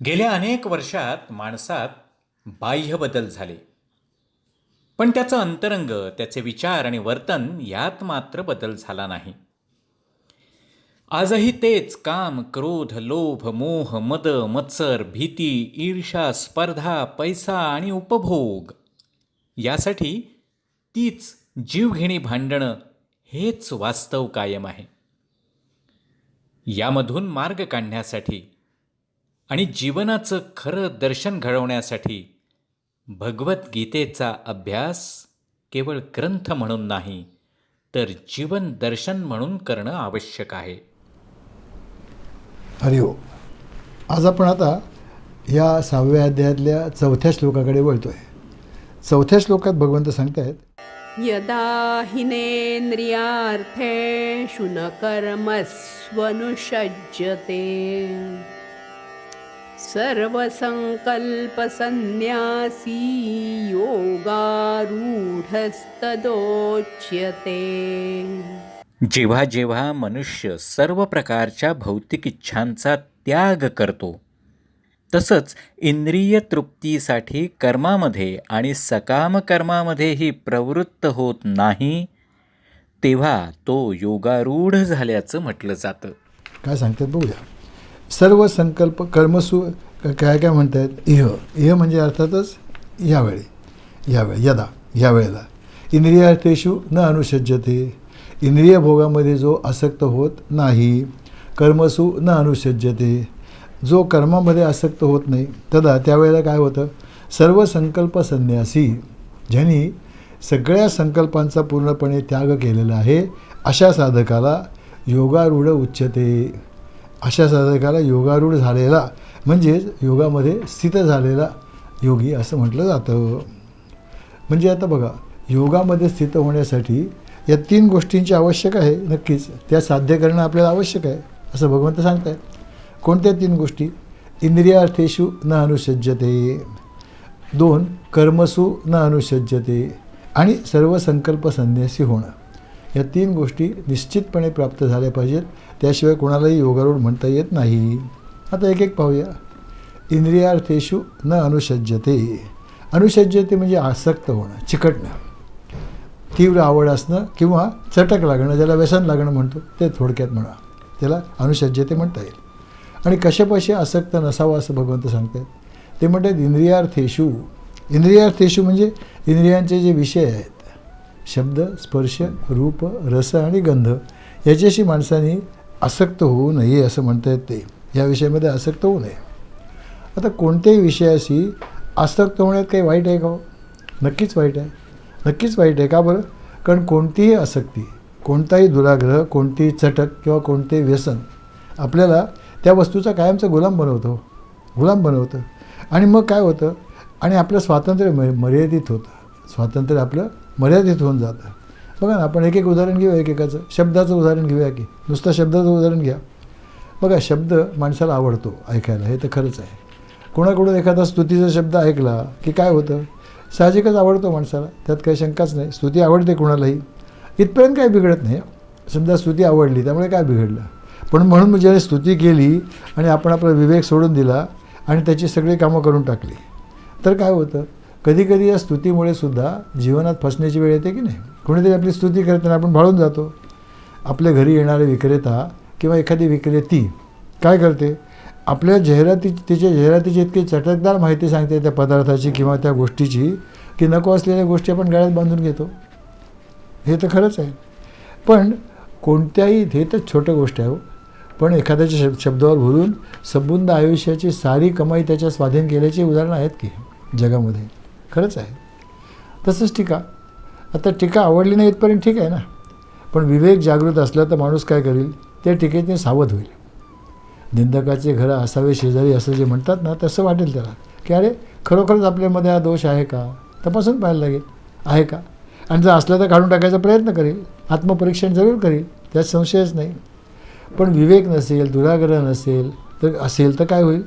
गेल्या अनेक वर्षात माणसात बाह्य बदल झाले, पण त्याचं अंतरंग, त्याचे विचार आणि वर्तन यात मात्र बदल झाला नाही. आजही तेच काम, क्रोध, लोभ, मोह, मद, मत्सर, भीती, ईर्ष्या, स्पर्धा, पैसा आणि उपभोग यासाठी तीच जीवघेणी भांडणं हेच वास्तव कायम आहे. यामधून मार्ग काढण्यासाठी आणि जीवनाचं खरं दर्शन घडवण्यासाठी भगवद्गीतेचा अभ्यास केवळ ग्रंथ म्हणून नाही, तर जीवन दर्शन म्हणून करणं आवश्यक आहे. हरि ओम. आज आपण आता या 6व्या अध्यायातल्या 4थ्या श्लोकाकडे वळतोय. 4थ्या श्लोकात भगवंत सांगतायत, यदा हिनेन्द्रियार्थेषु न कर्मस्वनुषज्यते सर्वसंकल्पसन्न्यासी योगारूढस्तदोच्यते. जेव्हा जेव्हा मनुष्य सर्व प्रकारच्या भौतिक इच्छांचा त्याग करतो, तसंच इंद्रिय तृप्तीसाठी कर्मामध्ये आणि सकाम कर्मामध्येही प्रवृत्त होत नाही, तेव्हा तो योगारूढ झाल्याचं म्हटलं जातं. काय सांगतात बघूया. सर्व संकल्प कर्मसु काय काय म्हणतात. इह म्हणजे अर्थातच यावेळी, यदा यावेळेला. इंद्रियार्थेषु न अनुषज्यते, इंद्रिय भोगामध्ये जो आसक्त होत नाही. कर्मसु न अनुषज्यते, जो कर्मामध्ये आसक्त होत नाही. तदा त्यावेळेला काय होतं. सर्व संकल्प संन्यासी, ज्यांनी सगळ्या संकल्पांचा पूर्णपणे त्याग केलेला आहे, अशा साधकाला योगारूढ उच्यते. अशा साधकाला योगारूढ झालेला म्हणजेच योगामध्ये स्थित झालेला योगी असं म्हटलं जातं. म्हणजे आता बघा, योगामध्ये स्थित होण्यासाठी या 3 गोष्टींची आवश्यक आहे. नक्कीच त्या साध्य करणं आपल्याला आवश्यक आहे असं भगवंत सांगत आहेत. कोणत्या 3 गोष्टी. इंद्रियार्थेषु न अनुषज्यते, 2 कर्मसु न अनुषज्यते आणि सर्व संकल्प संन्यासी होणं. या 3 गोष्टी निश्चितपणे प्राप्त झाल्या पाहिजेत, त्याशिवाय कोणालाही योगारूढ म्हणता येत नाही. आता एक एक पाहूया. इंद्रियार्थेषु न अनुषज्यते. अनुषज्यते म्हणजे आसक्त होणं, चिकटणं, तीव्र आवड असणं किंवा चटक लागणं, ज्याला व्यसन लागणं म्हणतो, ते थोडक्यात म्हणा, त्याला अनुषज्यते म्हणता येईल. आणि कशापाशी आसक्त नसावं असं भगवंत सांगतात. ते म्हणतात इंद्रियार्थेषु. इंद्रियार्थेषु म्हणजे इंद्रियांचे जे विषय आहेत, शब्द, स्पर्श, रूप, रस आणि गंध, याच्याशी माणसाने आसक्त होऊ नये असं म्हणता येत. ते या विषयामध्ये आसक्त होऊ नये. आता कोणत्याही विषयाशी आसक्त होण्यात काही वाईट आहे का हो? नक्कीच वाईट आहे. नक्कीच वाईट आहे. का बरं? कारण कोणतीही आसक्ती, कोणताही दुराग्रह, कोणतीही चटक किंवा कोणतेही व्यसन आपल्याला त्या वस्तूचा कायमचा गुलाम बनवतं. आणि मग काय होतं, आणि आपलं स्वातंत्र्य मर्यादित होतं. स्वातंत्र्य आपलं मर्यादित होऊन जातं. बघा ना, आपण एक एक उदाहरण घेऊया. एकेकाचं शब्दाचं उदाहरण घेऊया की नुसतं शब्दाचं उदाहरण घ्या. बघा, शब्द माणसाला आवडतो ऐकायला, हे तर खरंच आहे. कोणाकडून एखादा स्तुतीचा शब्द ऐकला की काय होतं, साहजिकच आवडतो माणसाला, त्यात काही शंकाच नाही. स्तुती आवडते कोणालाही, इथपर्यंत काही बिघडत नाही. समजा स्तुती आवडली, त्यामुळे काय बिघडलं. पण म्हणून ज्याने स्तुती केली आणि आपण आपला विवेक सोडून दिला आणि त्याची सगळी कामं करून टाकली, तर काय होतं, कधीकधी या स्तुतीमुळे सुद्धा जीवनात फसण्याची वेळ येते की नाही. कोणीतरी आपली स्तुती करताना आपण भाळून जातो. आपल्या घरी येणारे विक्रेता किंवा एखादी विक्रेती काय करते, आपल्या तिच्या जाहिरातीची इतकी चटकदार माहिती सांगते त्या पदार्थाची किंवा त्या गोष्टीची, की नको असलेल्या गोष्टी आपण गळ्यात बांधून घेतो. हे तर खरंच आहे. पण कोणत्याही, हे तर छोटं गोष्ट आहे हो, पण एखाद्याच्या शब्दावर भरून संबंध आयुष्याची सारी कमाई त्याच्या स्वाधीन केल्याची उदाहरणं आहेत की जगामध्ये. खरंच आहे. तसंच टीका. आता टीका आवडली नाही इथपर्यंत ठीक आहे ना, पण विवेक जागृत असला तर माणूस काय करेल, त्या टीकेने सावध होईल. निंदकाचे घरं असावे शेजारी असं जे म्हणतात ना, तसं वाटेल त्याला की अरे खरोखरच आपल्यामध्ये हा दोष आहे का, तपासून पाहायला लागेल आहे का, आणि जर असला तर काढून टाकायचा प्रयत्न करेल, आत्मपरीक्षण जरूर करेल, त्यात संशयच नाही. पण विवेक नसेल, दुराग्रह नसेल तर काय होईल,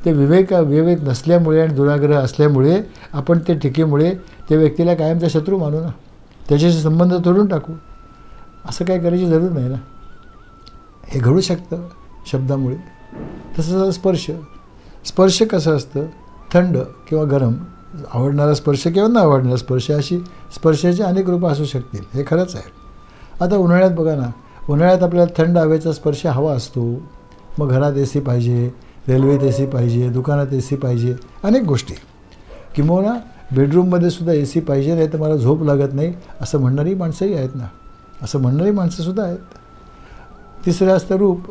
ते विवेक नसल्यामुळे आणि दुराग्रह असल्यामुळे आपण ते टीकेमुळे त्या व्यक्तीला कायमचा शत्रू मानू ना, त्याच्याशी संबंध तोडून टाकू. असं काय करायची जरूर नाही ना. हे घडू शकतं शब्दामुळे. तसंच स्पर्श कसं असतं, थंड किंवा गरम, आवडणारा स्पर्श किंवा न आवडणारा स्पर्श, अशी स्पर्शाची अनेक रूपं असू शकतील, हे खरंच आहे. आता उन्हाळ्यात बघा ना, उन्हाळ्यात आपल्याला थंड हवेचा स्पर्श हवा असतो. मग घरात AC पाहिजे, रेल्वेत AC पाहिजे, दुकानात AC पाहिजे, अनेक गोष्टी. किंबहुना बेडरूममध्ये सुद्धा AC पाहिजे, नाही तर मला झोप लागत नाही असं म्हणणारी माणसंही आहेत ना, असं म्हणणारी माणसंसुद्धा आहेत. तिसरं असतं रूप.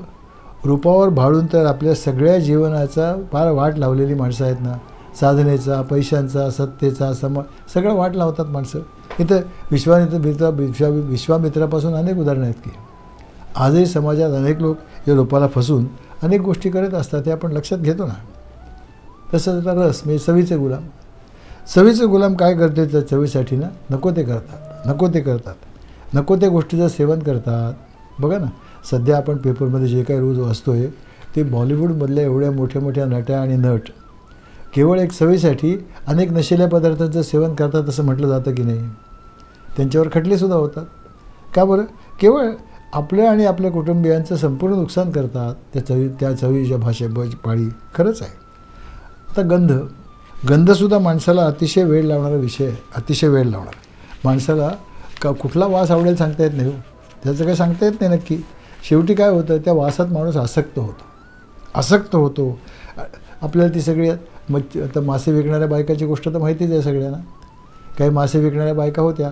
रूपावर भाळून तर आपल्या सगळ्या जीवनाचा फार वाट लावलेली माणसं आहेत ना, साधनेचा, पैशांचा, सत्तेचा, सगळं वाट लावतात माणसं. इथं विश्वामित्रापासून अनेक उदाहरणं आहेत की आजही समाजात अनेक लोक या रूपाला फसून अनेक गोष्टी करत असतात, हे आपण लक्षात घेतो ना. तसंच आता रस म्हणजे चवीचे गुलाम. चवीचे गुलाम काय करते, तर चवीसाठी ना नको ते करतात, नको त्या गोष्टीचं सेवन करतात. बघा ना, सध्या आपण पेपरमध्ये जे काही रोज वाचतो आहे ते बॉलिवूडमधल्या एवढ्या मोठ्या मोठ्या नट्या आणि नट केवळ एक चवीसाठी अनेक नशिल्या पदार्थांचं सेवन करतात असं म्हटलं जातं की नाही. त्यांच्यावर खटलेसुद्धा होतात. का बरं? केवळ आपल्या आणि आपल्या कुटुंबियांचं संपूर्ण नुकसान करतात त्या चवीच्या पाळी. खरंच आहे. आता गंधसुद्धा माणसाला अतिशय वेळ लावणारा विषय आहे, अतिशय वेळ लावणारा. माणसाला कुठला वास आवडेल सांगता येत नाही हो, त्याचं काही सांगता येत नाही नक्की. शेवटी काय होतं, त्या वासात माणूस आसक्त होतो. आपल्याला ती सगळी आता मासे विकणाऱ्या बायकाची गोष्ट तर माहितीच आहे सगळ्यांना. काही मासे विकणाऱ्या बायका होत्या.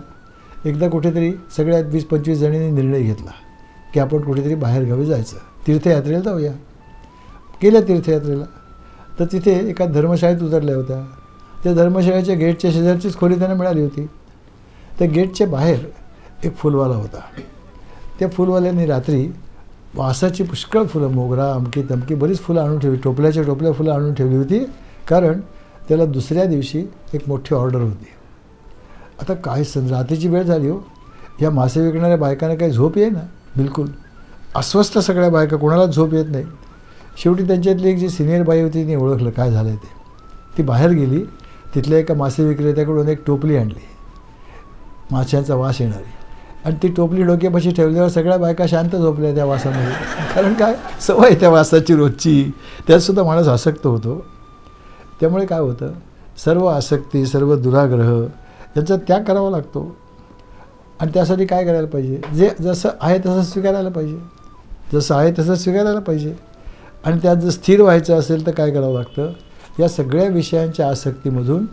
एकदा कुठेतरी सगळ्यात 20-25 जणींनी निर्णय घेतला की आपण कुठेतरी बाहेरगावी जायचं, तीर्थयात्रेला जाऊया. गेल्या तीर्थयात्रेला. तर तिथे एका धर्मशाळेत उतरल्या होत्या. त्या धर्मशाळेच्या गेटच्या शेजारचीच खोली त्यांना मिळाली होती. त्या गेटच्या बाहेर एक फुलवाला होता. त्या फुलवाल्याने रात्री वासाची पुष्कळ फुलं, मोगरा, अमकी तमकी बरीच फुलं आणून ठेवली, टोपल्या फुलं आणून ठेवली होती. कारण त्याला दुसऱ्या दिवशी एक मोठी ऑर्डर होती. आता काय रात्रीची वेळ झाली हो, या मासे विकणाऱ्या बायकांना काही झोप येई ना, बिलकुल अस्वस्थ सगळ्या बायका, कोणालाच झोप येत नाही. शेवटी त्यांच्यातली एक जी सिनियर बाई होती तिने ओळखलं काय झालं ते. ती बाहेर गेली, तिथल्या एका मासे विक्रेत्याकडून एक टोपली आणली माशांचा वास येणारी, आणि ती टोपली डोक्यापाशी ठेवल्यावर सगळ्या बायका शांत झोपल्या त्या वासामध्ये. कारण काय, सवय त्या वासाची रोजची, त्यातसुद्धा माणूस आसक्त होतो. त्यामुळे काय होतं, सर्व आसक्ती, सर्व दुराग्रह यांचा त्याग करावा लागतो. आणि त्यासाठी काय करायला पाहिजे, जे जसं आहे तसं स्वीकारायला पाहिजे. आणि त्यात जर स्थिर व्हायचं असेल तर काय करावं लागतं, या सगळ्या विषयांच्या आसक्तीमधून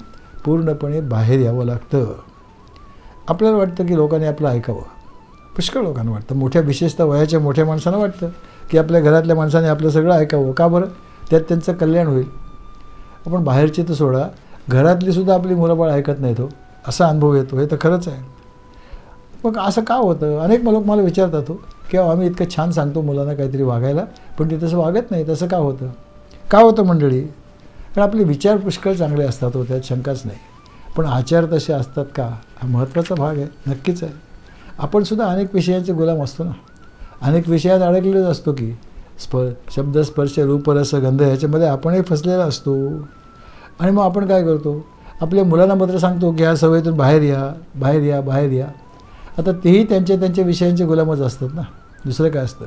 पूर्णपणे बाहेर यावं लागतं. आपल्याला वाटतं की लोकांनी आपलं ऐकावं, पुष्कळ लोकांना वाटतं, विशेषतः वयाच्या मोठ्या माणसांना वाटतं की आपल्या घरातल्या माणसाने आपलं सगळं ऐकावं. का बरं? त्यात त्यांचं कल्याण होईल. आपण बाहेरची तर सोडा, घरातलीसुद्धा आपली मुलंबाळ ऐकत नाहीत हो, असा अनुभव येतो. हे तर खरंच आहे. मग असं का होतं? अनेक लोक मला विचारतात हो, की आम्ही इतकं छान सांगतो मुलांना काहीतरी वागायला, पण ते तसं वागत नाही. तसं का होतं मंडळी? कारण आपले विचार पुष्कळ चांगले असतात हो, त्यात शंकाच नाही. पण आचार तसे असतात का, हा महत्त्वाचा भाग आहे. नक्कीच आहे. आपण सुद्धा अनेक विषयांचे गुलाम असतो ना, अनेक विषयात अडकलेलोच असतो की शब्द, स्पर्श, रूप, रस, गंध ह्याच्यामध्ये आपणही फसलेला असतो. आणि मग आपण काय करतो, आपल्या मुलांना मात्र सांगतो की ह्या सवयीतून बाहेर या. आता तेही त्यांच्या विषयांचे गुलामच असतात ना, दुसरं काय असतं.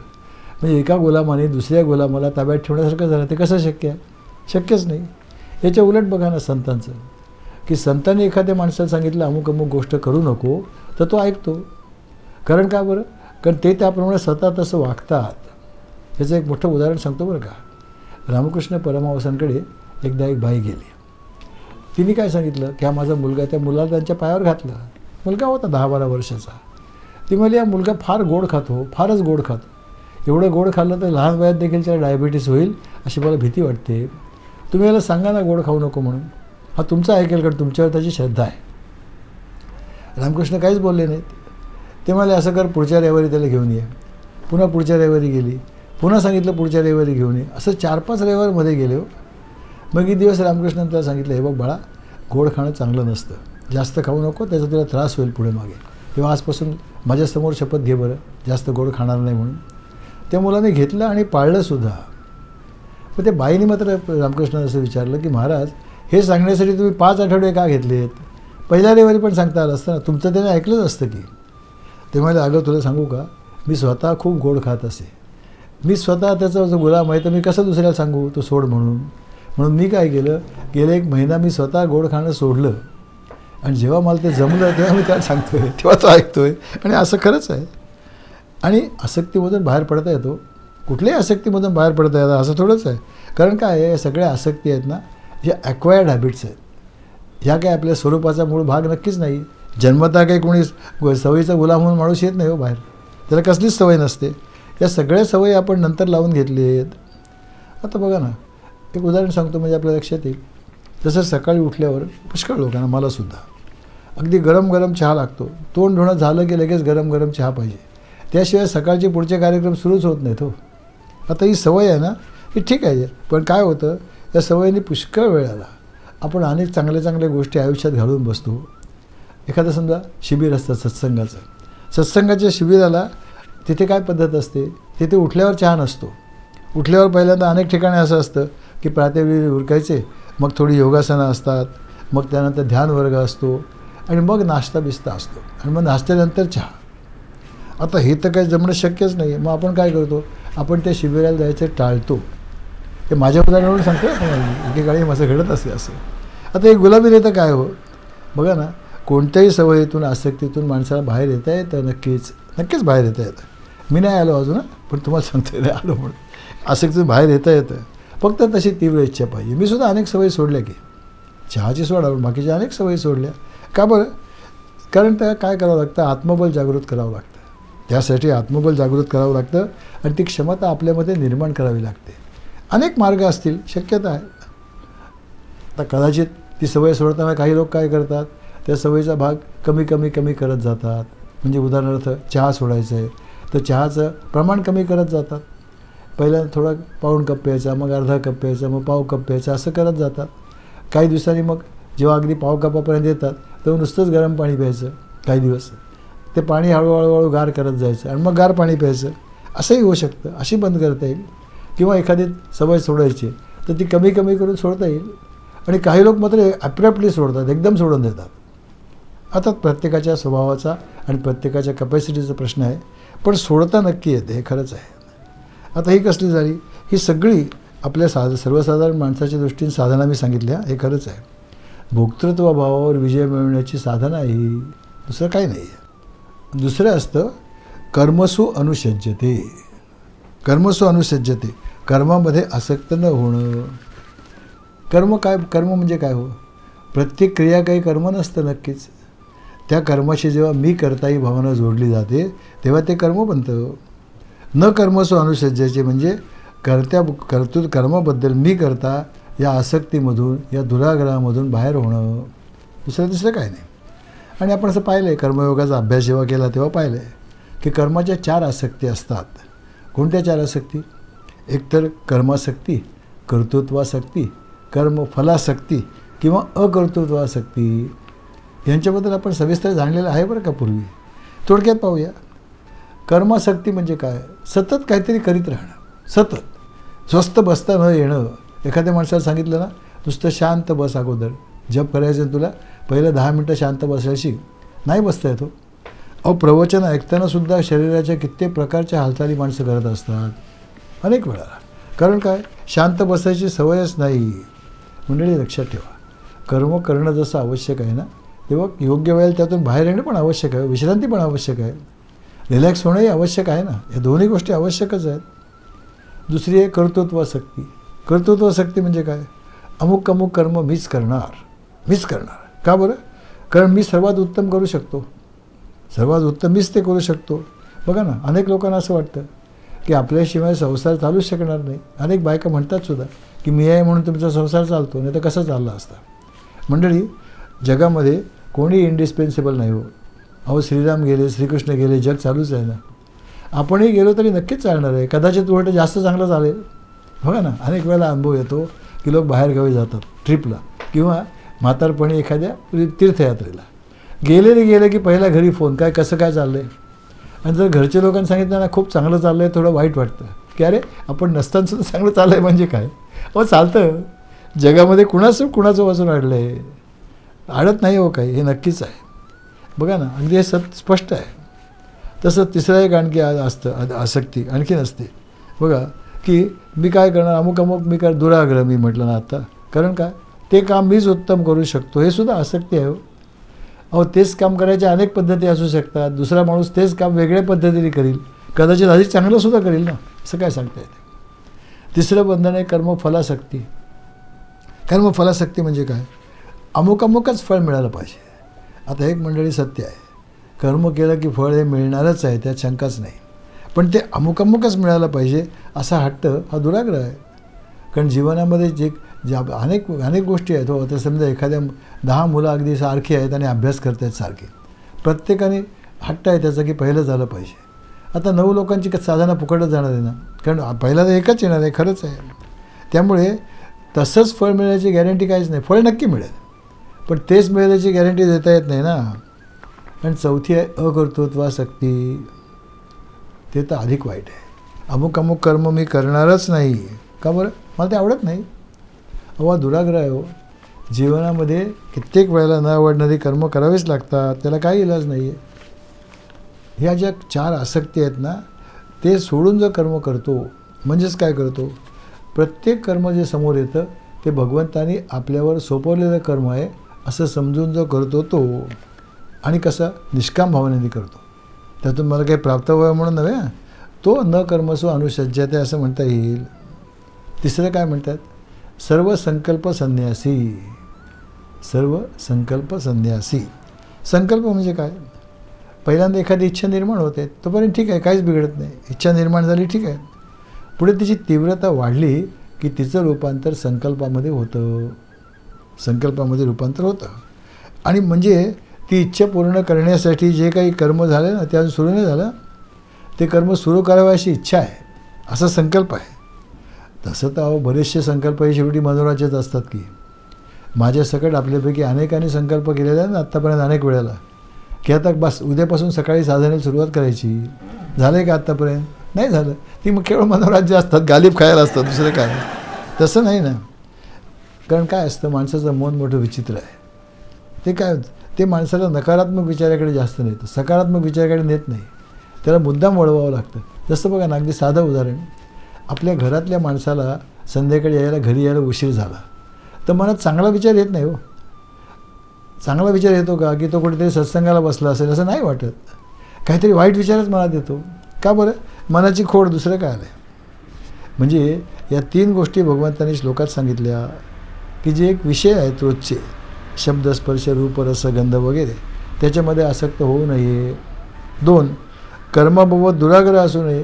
म्हणजे एका गुलामाने दुसऱ्या गुलामाला ताब्यात ठेवण्यासारखं झालं, ते कसं शक्य आहे? शक्यच नाही. याच्या उलट बघा ना संतांचं, की संतांनी एखाद्या माणसाला सांगितलं अमुक गोष्ट करू नको, तर तो ऐकतो. कारण का बरं? कारण ते त्याप्रमाणे स्वतः तसं वागतात. याचं एक मोठं उदाहरण सांगतो बरं का. रामकृष्ण परमहंसांकडे एकदा एक बाई गेली. तिने काय सांगितलं की हा माझा मुलगा, त्या मुलाला त्यांच्या पायावर घातलं. मुलगा होता 10-12 वर्षाचा. ती म्हणली हा मुलगा फारच गोड खातो. एवढं गोड खाल्लं तर लहान वयात देखील त्याला डायबिटीस होईल अशी मला भीती वाटते. तुम्ही याला सांगा ना गोड खाऊ नको म्हणून. हा तुमचा ऐकेल, कारण तुमच्यावर त्याची श्रद्धा आहे. रामकृष्ण काहीच बोलले नाहीत. ते म्हणाले असं कर, पुढच्या रविवारी त्याला घेऊन ये. पुन्हा पुढच्या रविवारी गेली, पुन्हा सांगितलं पुढच्या रविवारी घेऊन ये. असं 4-5 रविवारमध्ये गेले हो. मग एक दिवस रामकृष्णाने त्याला सांगितलं, हे बघ बाळा, गोड खाणं चांगलं नसतं, जास्त खाऊ नको, त्याचा तुला त्रास होईल पुढे मागे. तेव्हा आजपासून माझ्यासमोर शपथ घे बरं, जास्त गोड खाणार नाही म्हणून. त्या मुलाने घेतलं आणि पाळलंसुद्धा. पण त्या बाईने मात्र रामकृष्णाने असं विचारलं की महाराज, हे सांगण्यासाठी तुम्ही 5 आठवडे का घेतलेत? पहिल्या रविवारी पण सांगता आलं असतं ना, तुमचं त्याने ऐकलंच असतं की. ते म्हणाले अगं तुला सांगू का, मी स्वतः खूप गोड खात असे. मी स्वतः त्याचा जो गुलाम आहे, तर मी कसं दुसऱ्याला सांगू तो सोड म्हणून. म्हणून मी काय केलं, गेले 1 महिना मी स्वतः गोड खाणं सोडलं. आणि जेव्हा मला ते जमलं तेव्हा मी त्याला सांगतोय, तेव्हा तो ऐकतोय. आणि असं खरंच आहे. आणि आसक्तीमधून बाहेर पडता येतो. कुठल्याही आसक्तीमधून बाहेर पडता येतं असं थोडंच आहे. कारण काय आहे, या सगळ्या आसक्ती आहेत ना, हे ॲक्वायर्ड हॅबिट्स आहेत. ह्या काय आपल्या स्वरूपाचा मूळ भाग नक्कीच नाही. जन्मतः काही कोणी सवयीचा गुलाम म्हणून माणूस येत नाही हो बाहेर. त्याला कसलीच सवय नसते. या सगळ्या सवयी आपण नंतर लावून घेतली आहेत. आता बघा ना, एक उदाहरण सांगतो म्हणजे आपल्या लक्षात येईल. जसं सकाळी उठल्यावर पुष्कळ लोकांना, मलासुद्धा, अगदी गरम गरम चहा लागतो. तोंड धुणं झालं की लगेच गरम गरम चहा पाहिजे. त्याशिवाय सकाळचे पुढचे कार्यक्रम सुरूच होत नाहीत हो. आता ही सवय आहे ना, ही ठीक आहे. पण काय होतं, या सवयीने पुष्कळ वेळाला आपण अनेक चांगल्या चांगल्या गोष्टी आयुष्यात घालून बसतो. एखादं समजा शिबिर असतं सत्संगाचं. सत्संगाच्या शिबिराला तिथे काय पद्धत असते, तिथे उठल्यावर चहा नसतो. उठल्यावर पहिल्यांदा अनेक ठिकाणी असं असतं की प्रातःवेळी उरकायचे, मग थोडी योगासनं असतात, मग त्यानंतर ध्यान वर्ग असतो, आणि मग नाश्ता बिस्ता असतो, आणि मग नाश्त्यानंतर चहा. आता हे तर काही जमणं शक्यच नाही. मग आपण काय करतो, आपण त्या शिबिराला जायचं टाळतो. हे माझ्या उदाहरणावरून सांगतो. एकेकाळी माझं घडत असे असं. आता हे गुलाबी नेतं काय हो, बघा ना, कोणत्याही सवयीतून, आसक्तीतून माणसाला बाहेर येता येतं. नक्कीच नक्कीच बाहेर येता येतं. मी नाही आलो अजून, पण तुम्हाला सांगतो नाही आलो म्हणून. आसक्तीतून बाहेर येता येतं. फक्त तशी तीव्र इच्छा पाहिजे. मी सुद्धा अनेक सवयी सोडल्या की, चहाची सोडा, बाकीच्या अनेक सवयी सोडल्या. का बरं? कारण त्या काय करावं लागतं, आत्मबल जागृत करावं लागतं. त्यासाठी आत्मबल जागृत करावं लागतं, आणि ती क्षमता आपल्यामध्ये निर्माण करावी लागते. अनेक मार्ग असतील, शक्यता आहे. आता कदाचित ती सवय सोडताना काही लोक काय करतात, त्या सवयीचा भाग कमी कमी कमी करत जातात. म्हणजे उदाहरणार्थ चहा सोडायचं आहे तर चहाचं प्रमाण कमी करत जातात. पहिला थोडा पाऊण कप प्यायचा, मग अर्धा कप प्यायचा, मग पाव कप प्यायचा, असं करत जातात. काही दिवसांनी मग जेव्हा अगदी पाव कपापर्यंत येतात तेव्हा नुसतंच गरम पाणी प्यायचं. काही दिवस ते पाणी हळूहळू गार करत जायचं, आणि मग गार पाणी प्यायचं. असंही होऊ शकतं. अशी बंद करता येईल. किंवा एखादी सवय सोडायची तर ती कमी कमी करून सोडता येईल. आणि काही लोक मात्र ॲप्रॅप्टली सोडतात, एकदम सोडून देतात. आता प्रत्येकाच्या स्वभावाचा आणि प्रत्येकाच्या कपॅसिटीचा प्रश्न आहे, पण सोडता नक्की येते, हे खरंच आहे. आता ही कसली झाली, ही सगळी आपल्या सर्वसाधारण माणसाच्या दृष्टीने साधना मी सांगितल्या, हे खरंच आहे. भोक्तृत्वभावावर विजय मिळवण्याची साधना ही, दुसरं काही नाही आहे. दुसरं असतं कर्मसु अनुषज्यते. कर्मसु अनुषज्यते, कर्मामध्ये आसक्त न होणं. कर्म काय, कर्म म्हणजे काय हो, प्रत्येक क्रिया काही कर्म नसतं. नक्कीच त्या कर्माशी जेव्हा मी करता ही भावना जोडली जाते तेव्हा ते कर्म बनतं. न कर्मसु अनुषज्याचे म्हणजे कर्माबद्दल मी करता या आसक्तीमधून, या दुराग्रहामधून बाहेर होणं. दुसरं काय नाही. आणि आपण असं पाहिलं आहे, कर्मयोगाचा अभ्यास जेव्हा केला तेव्हा पाहिलं आहे की कर्माच्या 4 आसक्ती असतात. कोणत्या 4 आसक्ती? एकतर कर्मासक्ती, कर्तृत्वासक्ती, कर्मफलासक्ती किंवा अकर्तृत्वासक्ती. यांच्याबद्दल आपण सविस्तर जाणलेलं आहे बरं का पूर्वी. थोडक्यात पाहूया. कर्मासक्ती म्हणजे काय? सतत काहीतरी करीत राहणं, सतत. स्वस्थ बसता न येणं. एखाद्या माणसाला सांगितलं ना, नुसतं शांत बस, अगोदर जप करायचं तुला, पहिलं 10 मिनटं शांत बसायची, नाही बसता येतो. प्रवचन ऐकतानासुद्धा शरीराच्या कित्येक प्रकारच्या हालचाली माणसं करत असतात अनेक वेळा. कारण काय, शांत बसायची सवयच नाही. मंडळी लक्षात ठेवा, कर्म करणं जसं आवश्यक आहे ना, तेव्हा योग्य वेळेला त्यातून बाहेर येणं पण आवश्यक आहे, विश्रांती पण आवश्यक आहे, रिलॅक्स होणंही आवश्यक आहे ना. या दोन्ही गोष्टी आवश्यकच आहेत. दुसरी आहे कर्तृत्वासक्ती. कर्तृत्वासक्ती म्हणजे काय? अमुक अमुक कर्म मीच करणार, मीच करणार. का बरं? कारण मी सर्वात उत्तम करू शकतो, सर्वात उत्तम मीच ते करू शकतो. बघा ना, अनेक लोकांना असं वाटतं की आपल्याशिवाय संसार चालूच शकणार नाही. अनेक बायका म्हणतात सुद्धा की मी आहे म्हणून तुमचा संसार चालतो, नाही तर कसा चालला असता. मंडळी, जगामध्ये कोणी इंडिस्पेन्सिबल नाही हो. अहो, श्रीराम गेले, श्रीकृष्ण गेले, जग चालूच आहे ना. आपणही गेलो तरी नक्कीच चालणार आहे. कदाचित उलट जास्त चांगलं चालेल. बघा ना, अनेक वेळेला अनुभव येतो की लोक बाहेरगावी जातात ट्रिपला किंवा म्हातारपणी एखाद्या तीर्थयात्रेला. गेले की पहिला घरी फोन, काय कसं काय चाललं आहे. आणि जर घरच्या लोकांनी सांगितलं ना खूप चांगलं चाललं आहे, थोडं वाईट वाटतं की अरे आपण नसतानासुद्धा चांगलं चाललं आहे म्हणजे काय. चालतं जगामध्ये कुणाचं वचन अडलं आहे, अडत नाही हो काही, हे नक्कीच आहे. बघा ना, अगदी हे स्पष्ट आहे. तसं तिसरं एक आणखी असतं आसक्ती, आणखीन असते. बघा, की मी काय करणार, अमुक अमुक मी काय दुराग्रह मी म्हटलं ना आता. कारण काय, ते काम मीच उत्तम करू शकतो हे सुद्धा आसक्ती आहे हो. अहो तेच काम करायच्या अनेक पद्धती असू शकतात. दुसरा माणूस तेच काम वेगळ्या पद्धतीने करील, कदाचित अधिक चांगलंसुद्धा करील ना, असं काय सांगता येते. तिसरं बंधन आहे कर्मफलासक्ती. कर्मफलासक्ती म्हणजे काय, अमुक अमुकच फळ मिळालं पाहिजे. आता एक मंडळी सत्य आहे, कर्म केलं की फळ हे मिळणारच आहे, त्यात शंकाच नाही. पण ते अमुक अमुकच मिळालं पाहिजे असा हट्ट हा दुराग्रह आहे. कारण जीवनामध्ये ज्या अनेक गोष्टी आहेत हो. आता समजा एखाद्या 10 मुलं अगदी सारखी आहेत आणि अभ्यास करत आहेत सारखे, प्रत्येकाने हट्ट आहे त्याचा की पहिलं झालं पाहिजे. आता 9 लोकांची साधना फुकटच जाणार आहे ना, कारण पहिला तर एकच येणार आहे, खरंच आहे. त्यामुळे तसंच फळ मिळण्याची गॅरंटी काहीच नाही. फळ नक्की मिळेल, पण तेच मिळण्याची गॅरंटी देता येत नाही ना. आणि चौथी आहे अकर्तृत्वासक्ती. ते तर अधिक वाईट आहे. अमुक अमुक कर्म मी करणारच नाही. का बरं, मला ते आवडत नाही. अहो दुराग्रह आहे हो. जीवनामध्ये कित्येक वेळेला न आवडणारी कर्म करावीच लागतात, त्याला काही इलाज नाही आहे. ह्या ज्या 4 आसक्ती आहेत ना, ते सोडून जर कर्म करतो, म्हणजेच काय करतो, प्रत्येक कर्म जे समोर येतं ते भगवंतानी आपल्यावर सोपवलेलं कर्म आहे असं समजून जो करतो तो, आणि कसा निष्काम भावनेने करतो, त्यातून मला काही प्राप्त व्हावं म्हणून नव्हे, तो न कर्मसु अनुसज्जते असं म्हणता येईल. तिसरं काय म्हणतात, सर्व संकल्प संन्यासी. सर्व संकल्प संन्यासी. संकल्प म्हणजे काय, पहिल्यांदा एखादी इच्छा निर्माण होते तोपर्यंत ठीक आहे, काहीच बिघडत नाही. इच्छा निर्माण झाली ठीक आहे, पुढे तिची तीव्रता वाढली की तिचं रूपांतर संकल्पामध्ये होतं. संकल्पामध्ये रूपांतर होतं. आणि म्हणजे ती इच्छा पूर्ण करण्यासाठी जे काही कर्म झाले ना, ते अजून सुरू नाही झालं, ते कर्म सुरू करावे अशी इच्छा आहे, असा संकल्प आहे. तसं तर अहो बरेचसे संकल्प हे शेवटी मनोराज्यच असतात की. माझ्या सकट आपल्यापैकी अनेकांनी संकल्प केलेले आहेत ना आत्तापर्यंत अनेक वेळेला, की आता बस उद्यापासून सकाळी साधनेला सुरुवात करायची. झालं आहे का आत्तापर्यंत, नाही झालं. ती मग केवळ मनोराज्य असतात, गालिब खायला असतात, दुसरं काय. तसं नाही ना. कारण काय असतं, माणसाचं मन मोठं विचित्र आहे. ते काय होतं, ते माणसाला नकारात्मक विचाराकडे जास्त नेतं, सकारात्मक विचाराकडे नेत नाही. त्याला मुद्दाम वळवावं लागतं. जसं बघा ना, अगदी साधं उदाहरण, आपल्या घरातल्या माणसाला संध्याकाळी घरी यायला उशीर झाला तर मनात चांगला विचार येत नाही हो. चांगला विचार येतो का, की तो कुठेतरी सत्संगाला बसला असेल असं नाही वाटत. काहीतरी वाईट विचारच मनात येतो. का बरं, मनाची खोड, दुसरं काय आलं. म्हणजे या 3 गोष्टी भगवंतांनी श्लोकात सांगितल्या की जे एक विषय आहेत रोजचे, शब्द स्पर्श रूप रस गंध वगैरे, त्याच्यामध्ये आसक्त होऊ नये. 2, कर्माबाबत दुराग्रह असू नये.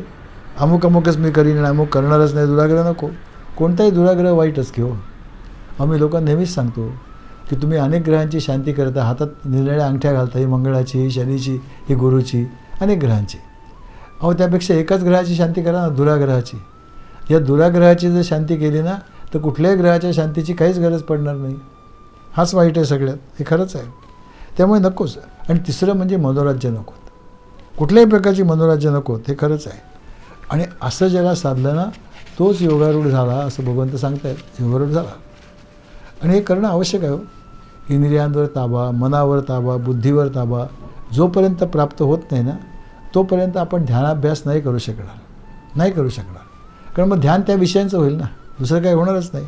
अमुक अमुकच मी करीन आणि अमुक करणारच नाही, दुराग्रह नको. कोणताही दुराग्रह वाईटच की हो. आम्ही लोकांना नेहमीच सांगतो की तुम्ही अनेक ग्रहांची शांती करता, हातात निरनिळ्या अंगठ्या घालता, ही मंगळाची, ही शनीची, ही गुरुची, अनेक ग्रहांची. अहो त्यापेक्षा एकाच ग्रहाची शांती करा ना, दुराग्रहाची. या दुराग्रहाची जर शांती केली ना तर कुठल्याही ग्रहाच्या शांतीची काहीच गरज पडणार नाही. हाच वाईट आहे सगळ्यात, हे खरंच आहे. त्यामुळे नकोच. आणि तिसरं म्हणजे मनोराज्य नकोत, कुठल्याही प्रकारची मनोराज्य नकोत, हे खरंच आहे. आणि असं ज्याला साधलं ना तोच योगारूढ झाला असं भगवंत सांगतायत. योगारूढ झाला. आणि हे करणं आवश्यक आहे हो. इंद्रियांवर ताबा, मनावर ताबा, बुद्धीवर ताबा जोपर्यंत प्राप्त होत नाही ना तोपर्यंत आपण ध्यानाभ्यास नाही करू शकणार. कारण मग ध्यान त्या विषयांचं होईल ना, दुसरं काही होणारच नाही.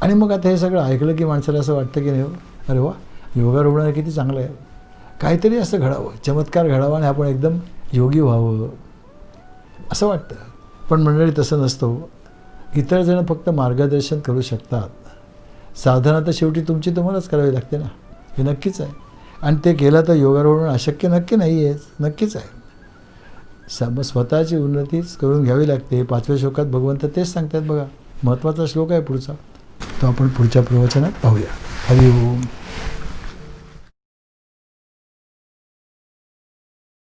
आणि मग आता हे सगळं ऐकलं की माणसाला असं वाटतं की नाही हो, अरे वा, योगारूढ किती चांगलं आहे, काहीतरी असं घडावं, चमत्कार घडावा आणि आपण एकदम योगी व्हावं असं वाटतं. पण मंडळी तसं नसतं. इतर जण फक्त मार्गदर्शन करू शकतात. साधना तर शेवटी तुम्हालाच करावी लागते ना, हे नक्कीच आहे. आणि ते केलं तर योगारूढ होणं अशक्य नक्की नाही आहे, नक्कीच आहे. स्वतःची उन्नतीच करून घ्यावी लागते. 5व्या श्लोकात भगवंत तेच सांगतात बघा. महत्त्वाचा श्लोक आहे पुढचा, तो आपण पुढच्या प्रवचनात पाहूया. हरि ओम.